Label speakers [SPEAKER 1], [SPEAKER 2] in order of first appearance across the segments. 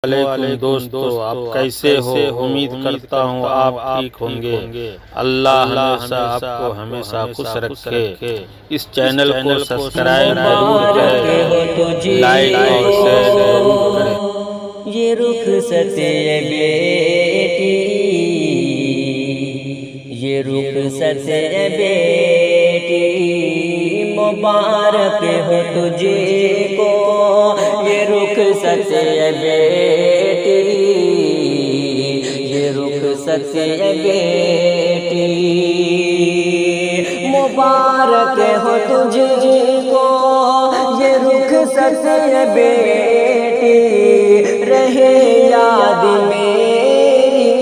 [SPEAKER 1] علیکم دوستو، آپ کیسے ہو؟ امید کرتا ہوں آپ ٹھیک ہوں گے۔ اللہ ہمیشہ خوش رکھے۔ اس چینل کو سبسکرائب ضرور کریں، لائک اور شیئر ضرور کریں۔
[SPEAKER 2] یہ رخصت بیٹی، یہ رخصت بیٹی مبارک ہو تجھے کو، یہ رخصت بیٹی، یہ رخصت بیٹی مبارک ہو تجھے کو، یہ رخصت بیٹی رہے یاد میری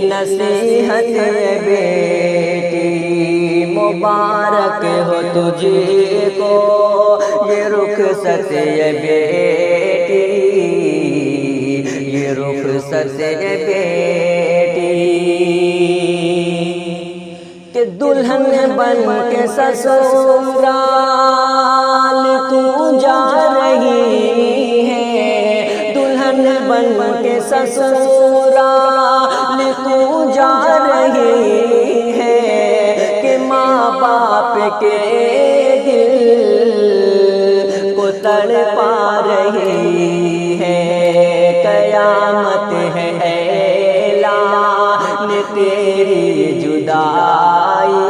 [SPEAKER 2] نصیحت بیٹی مبارک ہو تجھے کو، یہ رخصت بیٹی، یہ رخصت بیٹی کہ دلہن بن کے سسرال تو جا رہی ہے، دلہن بن کے سسرال تو جا رہی ہے کہ ماں باپ کے دل کو تڑپا رہی ہے، قیامت ہے اعلان تیری جدائی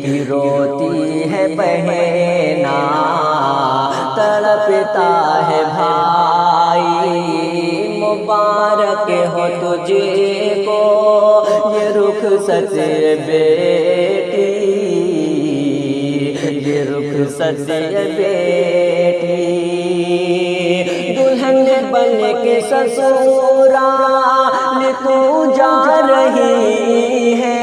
[SPEAKER 2] کی، روتی ہے بہنا تڑپتا ہے بھائی، مبارک ہو تجھے کو یہ رخصت بیٹی، یہ رخصت بیٹی دلہن بن کے سسرال تو جا رہی ہے،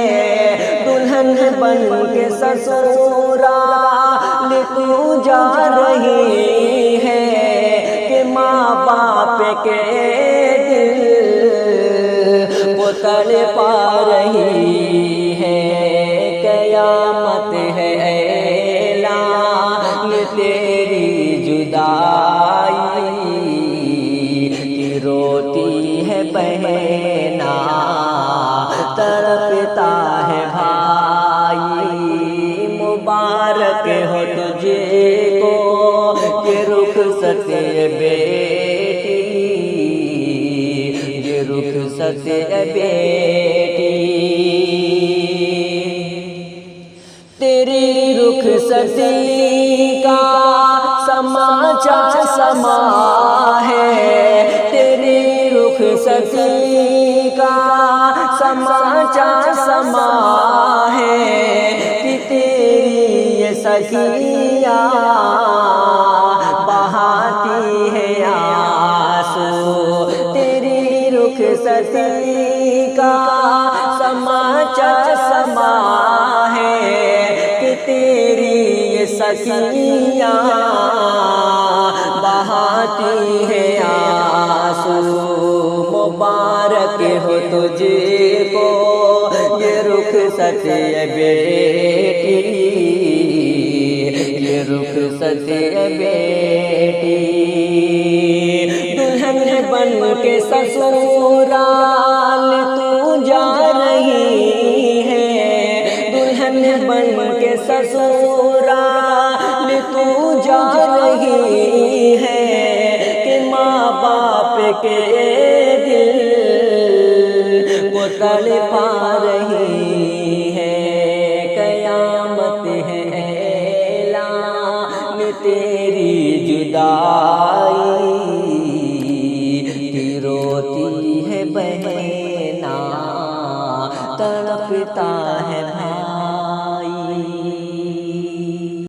[SPEAKER 2] دلہن بن کے سسرال تو جا رہی ہے کہ ماں باپ کے دل کو تڑپا رہی ہے، قیامت ہے اعلان تیری جدائی کی، روتی ہے بہنا تڑپتا ہے بھائی، مبارک ہو تجھے کو یہ رخصت بیٹی، یہ رخصت بیٹی تیری رخصتی کا سما ہے، تیری رخصتی کا سما ہے کہ تیری یہ سخیاں بہاتی ہے آنسو، تیری رخصتی کا سما ہے کہ تیری یہ سخیاں بہاتی ہے آنسو، مبارک ہو تجھے کو یہ رخصت بیٹی، یہ رخصت بیٹی دلہن بن کے سسرال تو جا رہی ہے، دلہن بن کے سسرال تو جا رہی ہے کہ ماں باپ کے دل کو تڑپا رہی ہے، قیامت ہے اعلان تیری جدائی کی، روتی ہے بہنا تڑپتا ہے بھائی۔